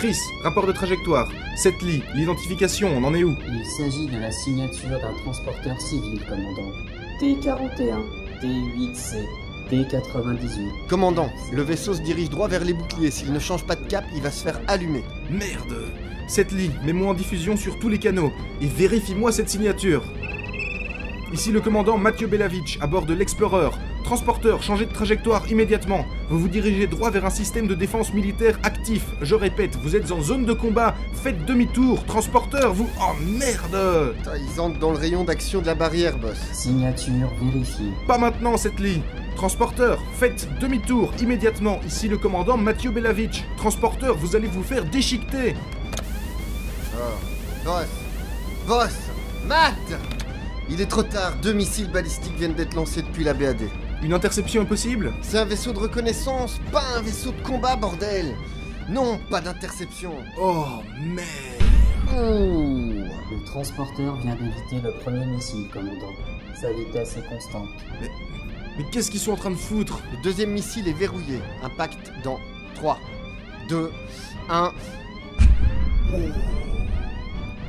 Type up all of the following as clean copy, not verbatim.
Chris, rapport de trajectoire. Setli, l'identification, on en est où? Il s'agit de la signature d'un transporteur civil, commandant. T41, T8C, T98. Commandant, le vaisseau se dirige droit vers les boucliers. S'il ne change pas de cap, il va se faire allumer. Merde. Setli, mets-moi en diffusion sur tous les canaux et vérifie-moi cette signature. Ici le commandant Mathieu Belavitch, à bord de l'Explorer. Transporteur, changez de trajectoire immédiatement. Vous vous dirigez droit vers un système de défense militaire actif. Je répète, vous êtes en zone de combat. Faites demi-tour. Transporteur, vous... Oh merde! Putain, ils entrent dans le rayon d'action de la barrière, boss. Signature vérifiée. Pas maintenant, Setli. Transporteur, faites demi-tour immédiatement. Ici le commandant Mathieu Belavitch. Transporteur, vous allez vous faire déchiqueter. Oh. Boss, Matt! Il est trop tard, 2 missiles balistiques viennent d'être lancés depuis la BAD. Une interception impossible? C'est un vaisseau de reconnaissance, pas un vaisseau de combat, bordel! Non, pas d'interception. Oh merde! Ouh. Le transporteur vient d'éviter le premier missile, commandant. Sa vitesse est constante. Mais qu'est-ce qu'ils sont en train de foutre? Le deuxième missile est verrouillé. Impact dans 3, 2, 1...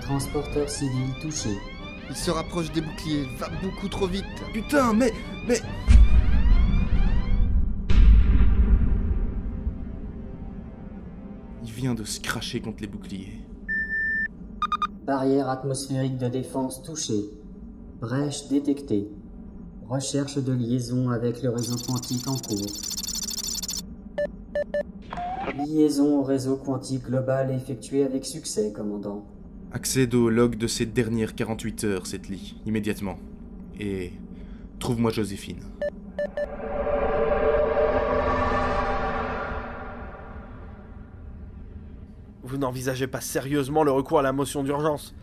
Transporteur civil touché. Il se rapproche des boucliers, va beaucoup trop vite. Putain, mais... Il vient de se cracher contre les boucliers. Barrière atmosphérique de défense touchée. Brèche détectée. Recherche de liaison avec le réseau quantique en cours. Liaison au réseau quantique global effectuée avec succès, commandant. Accède au log de ces dernières 48 heures, Setli, immédiatement. Et trouve-moi Joséphine. Vous n'envisagez pas sérieusement le recours à la motion d'urgence?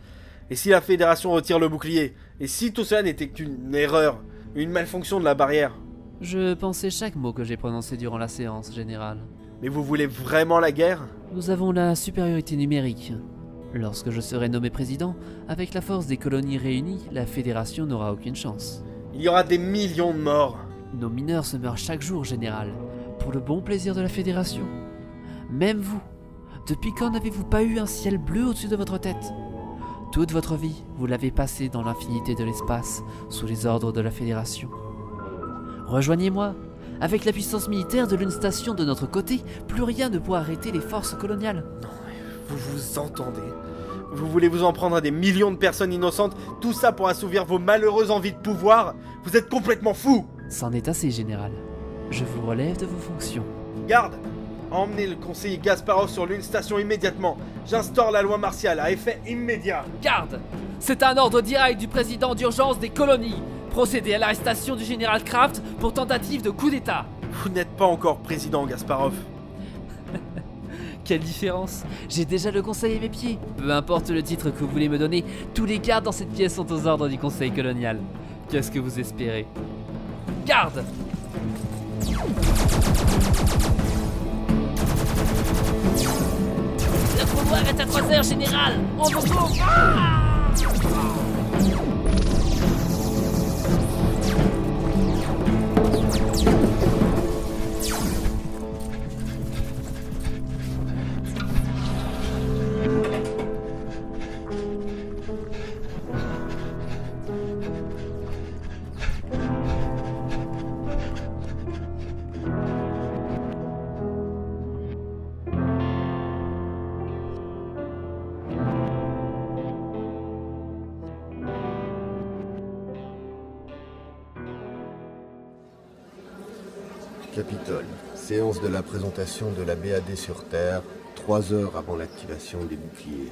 Et si la Fédération retire le bouclier? Et si tout cela n'était qu'une erreur? Une malfonction de la barrière? Je pensais chaque mot que j'ai prononcé durant la séance, général. Mais vous voulez vraiment la guerre? Nous avons la supériorité numérique. Lorsque je serai nommé président, avec la force des colonies réunies, la Fédération n'aura aucune chance. Il y aura des millions de morts. Nos mineurs se meurent chaque jour, général, pour le bon plaisir de la Fédération. Même vous. Depuis quand n'avez-vous pas eu un ciel bleu au-dessus de votre tête? Toute votre vie, vous l'avez passée dans l'infinité de l'espace, sous les ordres de la Fédération. Rejoignez-moi. Avec la puissance militaire de l'une station de notre côté, plus rien ne pourra arrêter les forces coloniales. Vous vous entendez? Vous voulez vous en prendre à des millions de personnes innocentes? Tout ça pour assouvir vos malheureuses envies de pouvoir? Vous êtes complètement fous! C'en est assez, général. Je vous relève de vos fonctions. Garde! Emmenez le conseiller Gasparov sur l'une station immédiatement. J'instaure la loi martiale à effet immédiat. Garde! C'est un ordre direct du président d'urgence des colonies. Procédez à l'arrestation du général Kraft pour tentative de coup d'état. Vous n'êtes pas encore président, Gasparov. Quelle différence! J'ai déjà le conseil à mes pieds. Peu importe le titre que vous voulez me donner, tous les gardes dans cette pièce sont aux ordres du conseil colonial. Qu'est-ce que vous espérez? Garde! Le pouvoir est à 3 heures, général! On vous court! Capitole, séance de la présentation de la BAD sur Terre, 3 heures avant l'activation des boucliers.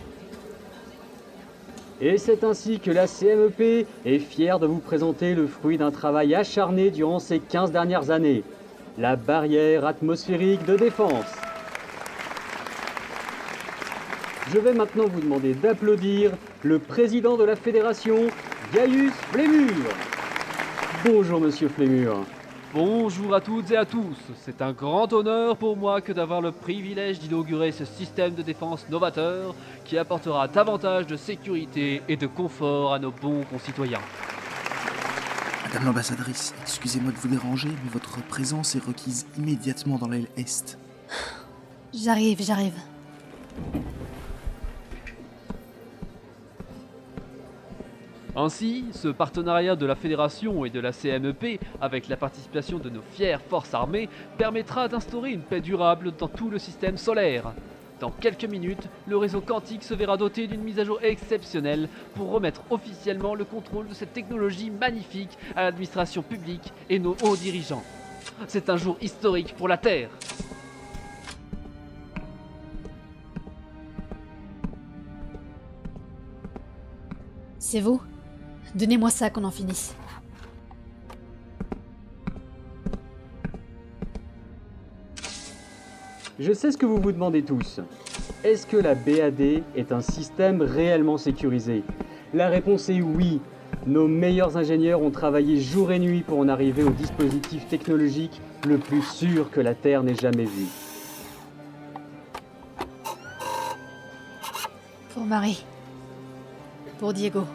Et c'est ainsi que la CMEP est fière de vous présenter le fruit d'un travail acharné durant ces 15 dernières années, la barrière atmosphérique de défense. Je vais maintenant vous demander d'applaudir le président de la Fédération, Gaius Flémur. Bonjour Monsieur Flémur. Bonjour à toutes et à tous, c'est un grand honneur pour moi que d'avoir le privilège d'inaugurer ce système de défense novateur qui apportera davantage de sécurité et de confort à nos bons concitoyens. Madame l'ambassadrice, excusez-moi de vous déranger, mais votre présence est requise immédiatement dans l'aile Est. J'arrive. Ainsi, ce partenariat de la Fédération et de la CMEP, avec la participation de nos fières forces armées, permettra d'instaurer une paix durable dans tout le système solaire. Dans quelques minutes, le réseau quantique se verra doté d'une mise à jour exceptionnelle pour remettre officiellement le contrôle de cette technologie magnifique à l'administration publique et nos hauts dirigeants. C'est un jour historique pour la Terre. C'est vous? Donnez-moi ça qu'on en finisse. Je sais ce que vous vous demandez tous. Est-ce que la BAD est un système réellement sécurisé? La réponse est oui. Nos meilleurs ingénieurs ont travaillé jour et nuit pour en arriver au dispositif technologique le plus sûr que la Terre n'ait jamais vu. Pour Marie. Pour Diego.